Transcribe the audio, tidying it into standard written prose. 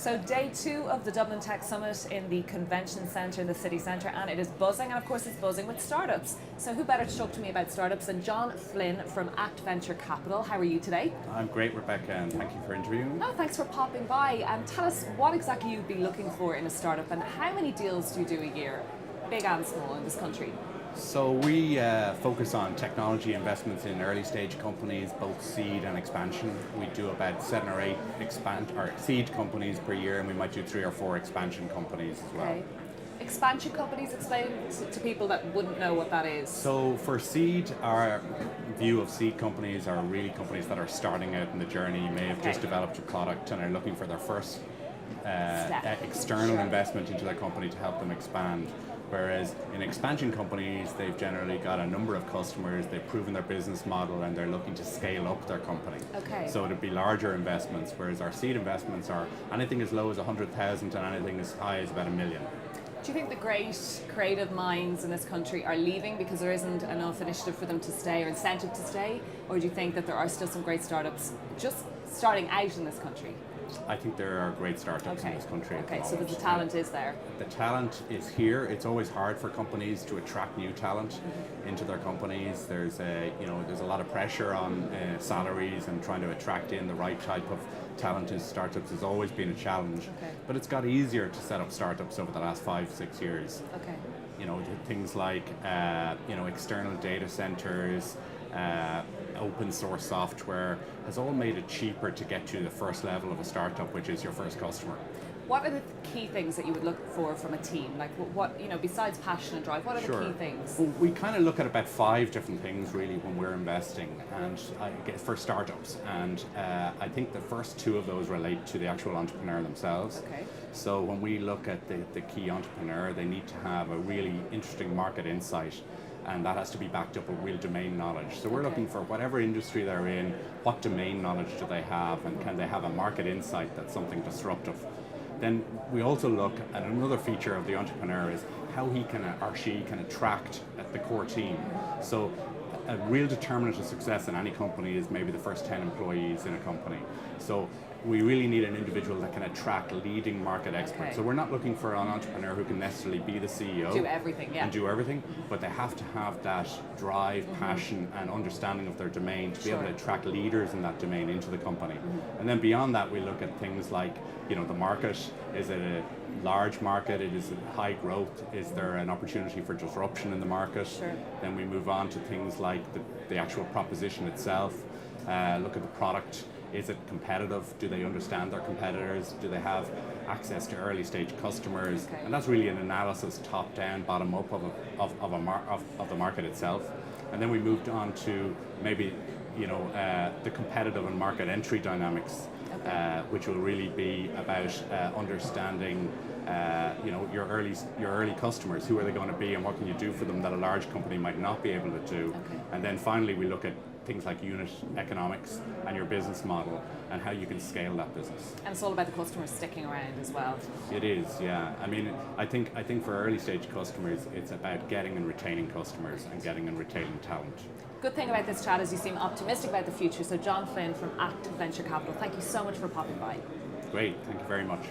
So day 2 of the Dublin Tech Summit in the Convention Centre in the city centre, and it is buzzing, and of course it's buzzing with startups. So who better to talk to me about startups than John Flynn from Act Venture Capital. How are you today? I'm great, Rebecca, and thank you for interviewing me. Oh, thanks for popping by. And tell us what exactly you'd be looking for in a startup, and how many deals do you do a year, big and small, in this country? So we focus on technology investments in early stage companies, both seed and expansion. We do about 7 or 8 seed companies per year, and we might do 3 or 4 expansion companies as well. Okay. Expansion companies, explain to people that wouldn't know what that is. So for seed, our view of seed companies are really companies that are starting out in the journey, may have just developed a product and are looking for their first external investment into their company to help them expand. Whereas in expansion companies, they've generally got a number of customers, they've proven their business model, and they're looking to scale up their company. Okay. So it'd be larger investments, whereas our seed investments are anything as low as 100,000 and anything as high as about $1 million. Do you think the great creative minds in this country are leaving because there isn't enough initiative for them to stay or incentive to stay? Or do you think that there are still some great startups just starting out in this country? I think there are great startups in this country. Okay, so the talent is there. The talent is here. It's always hard for companies to attract new talent into their companies. There's a lot of pressure on salaries, and trying to attract in the right type of talent in startups has always been a challenge. Okay. But it's got easier to set up startups over the last 5-6 years. Okay. Things like external data centers, open source software has all made it cheaper to get to the first level of a startup, which is your first customer. What are the key things that you would look for from a team? Like what besides passion and drive, what are the key things? Well, we kind of look at about 5 different things really when we're investing, and for startups. And I think the first 2 of those relate to the actual entrepreneur themselves. Okay. So when we look at the key entrepreneur, they need to have a really interesting market insight, and that has to be backed up with real domain knowledge. So we're looking for whatever industry they're in, what domain knowledge do they have, and can they have a market insight that's something disruptive. Then we also look at another feature of the entrepreneur is how he can or she can attract the core team. So a real determinant of success in any company is maybe the first 10 employees in a company. So we really need an individual that can attract leading market experts. Okay. So we're not looking for an entrepreneur who can necessarily be the CEO. Do everything, yeah. And do everything, but they have to have that drive, passion, and understanding of their domain to be able to attract leaders in that domain into the company. And then beyond that, we look at things like, the market. Is it a large market? Is it high growth? Is there an opportunity for disruption in the market? Sure. Then we move on to things like the actual proposition itself. Look at the product. Is it competitive? Do they understand their competitors? Do they have access to early stage customers? Okay. And that's really an analysis, top down, bottom up of the market itself. And then we moved on to maybe the competitive and market entry dynamics, which will really be about understanding your early customers. Who are they going to be, and what can you do for them that a large company might not be able to do? Okay. And then finally we look at things like unit economics and your business model and how you can scale that business. And it's all about the customers sticking around as well. It is, yeah. I mean, I think for early stage customers, it's about getting and retaining customers and getting and retaining talent. Good thing about this chat is you seem optimistic about the future. So John Flynn from Act Venture Capital, thank you so much for popping by. Great, thank you very much.